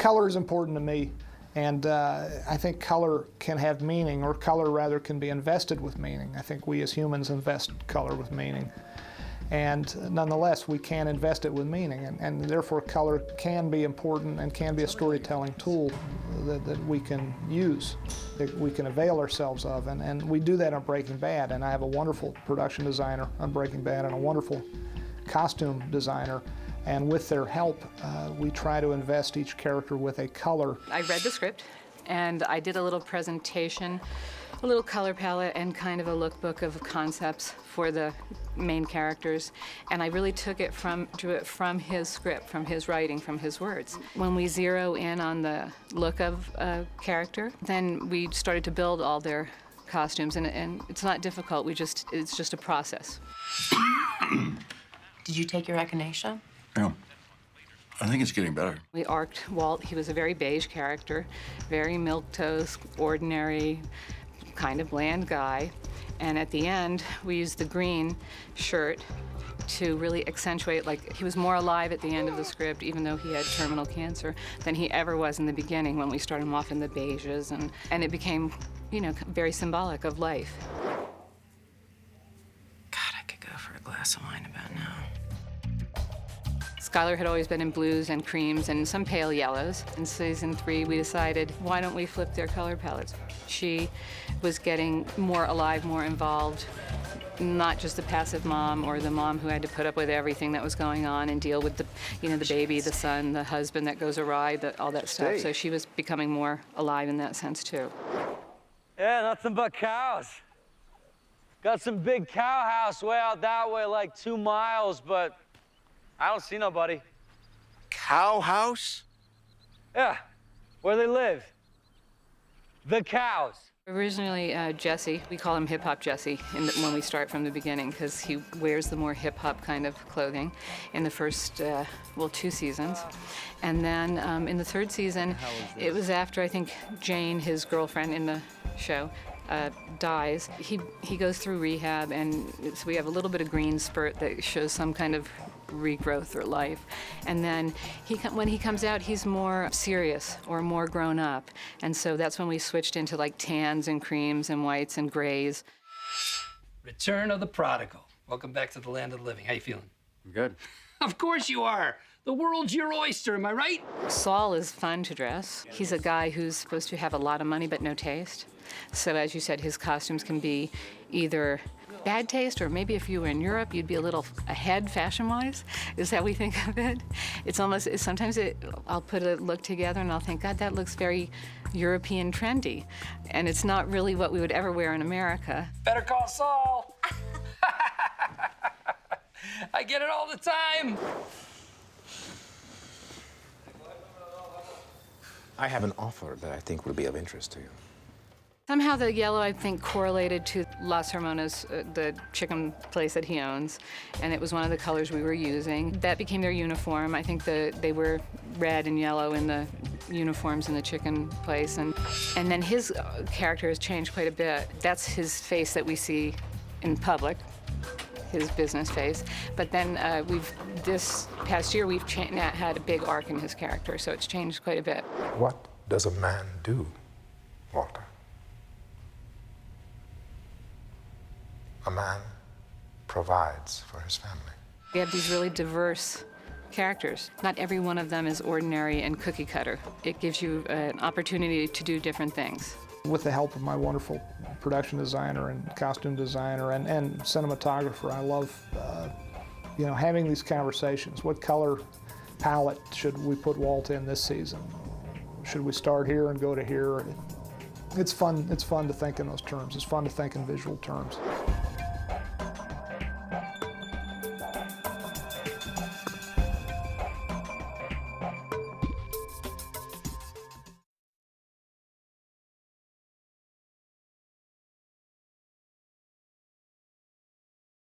color is important to me, and I think color can have meaning, or color rather can be invested with meaning. I think we as humans invest color with meaning. And nonetheless, we can invest it with meaning, and therefore color can be important and can be a storytelling tool that we can use, that we can avail ourselves of, and we do that on Breaking Bad. And I have a wonderful production designer on Breaking Bad and a wonderful costume designer, and with their help, we try to invest each character with a color. I read the script, and I did a little presentation, a little color palette, and kind of a lookbook of concepts for the main characters, and I really drew it from his script, from his writing, from his words. When we zero in on the look of a character, then we started to build all their costumes, and it's not difficult. It's just a process. Did you take your echinacea? Yeah. I think it's getting better. We arced Walt. He was a very beige character, very milquetoast, ordinary, kind of bland guy. And at the end, we used the green shirt to really accentuate, like, he was more alive at the end of the script, even though he had terminal cancer, than he ever was in the beginning when we started him off in the beiges. And it became, you know, very symbolic of life. God, I could go for a glass of wine about now. Skylar had always been in blues and creams and some pale yellows. In season 3, we decided, why don't we flip their color palettes? She was getting more alive, more involved, not just the passive mom or the mom who had to put up with everything that was going on and deal with the, you know, the baby, the son, the husband that goes awry, all that stuff. So she was becoming more alive in that sense too. Yeah, nothing but cows. Got some big cow house way out that way, like 2 miles, but I don't see nobody. Cow house? Yeah, where they live. The cows. Originally, Jesse, we call him Hip Hop Jesse when we start from the beginning, because he wears the more hip hop kind of clothing in the first, 2 seasons. And then in the 3rd season, it was after, I think, Jane, his girlfriend in the show, dies. He goes through rehab, and so we have a little bit of green spurt that shows some kind of regrowth or life. And then when he comes out, he's more serious or more grown up. And so that's when we switched into like tans and creams and whites and grays. Return of the Prodigal. Welcome back to the land of the living. How you feeling? I'm good. Of course you are. The world's your oyster, am I right? Saul is fun to dress. He's a guy who's supposed to have a lot of money but no taste. So as you said, his costumes can be either bad taste, or maybe if you were in Europe, you'd be a little ahead fashion-wise, is how we think of it. It's almost, sometimes I'll put a look together and I'll think, God, that looks very European trendy. And it's not really what we would ever wear in America. Better call Saul. I get it all the time. I have an offer that I think will be of interest to you. Somehow the yellow, I think, correlated to Las Hermanas, the chicken place that he owns, and it was one of the colors we were using. That became their uniform. I think they were red and yellow in the uniforms in the chicken place, and then his character has changed quite a bit. That's his face that we see in public, his business face. But then this past year, we've had a big arc in his character, so it's changed quite a bit. What does a man do, Walter? A man provides for his family. We have these really diverse characters. Not every one of them is ordinary and cookie cutter. It gives you an opportunity to do different things. With the help of my wonderful production designer and costume designer and cinematographer, I love having these conversations. What color palette should we put Walt in this season? Should we start here and go to here? It's fun to think in those terms. It's fun to think in visual terms.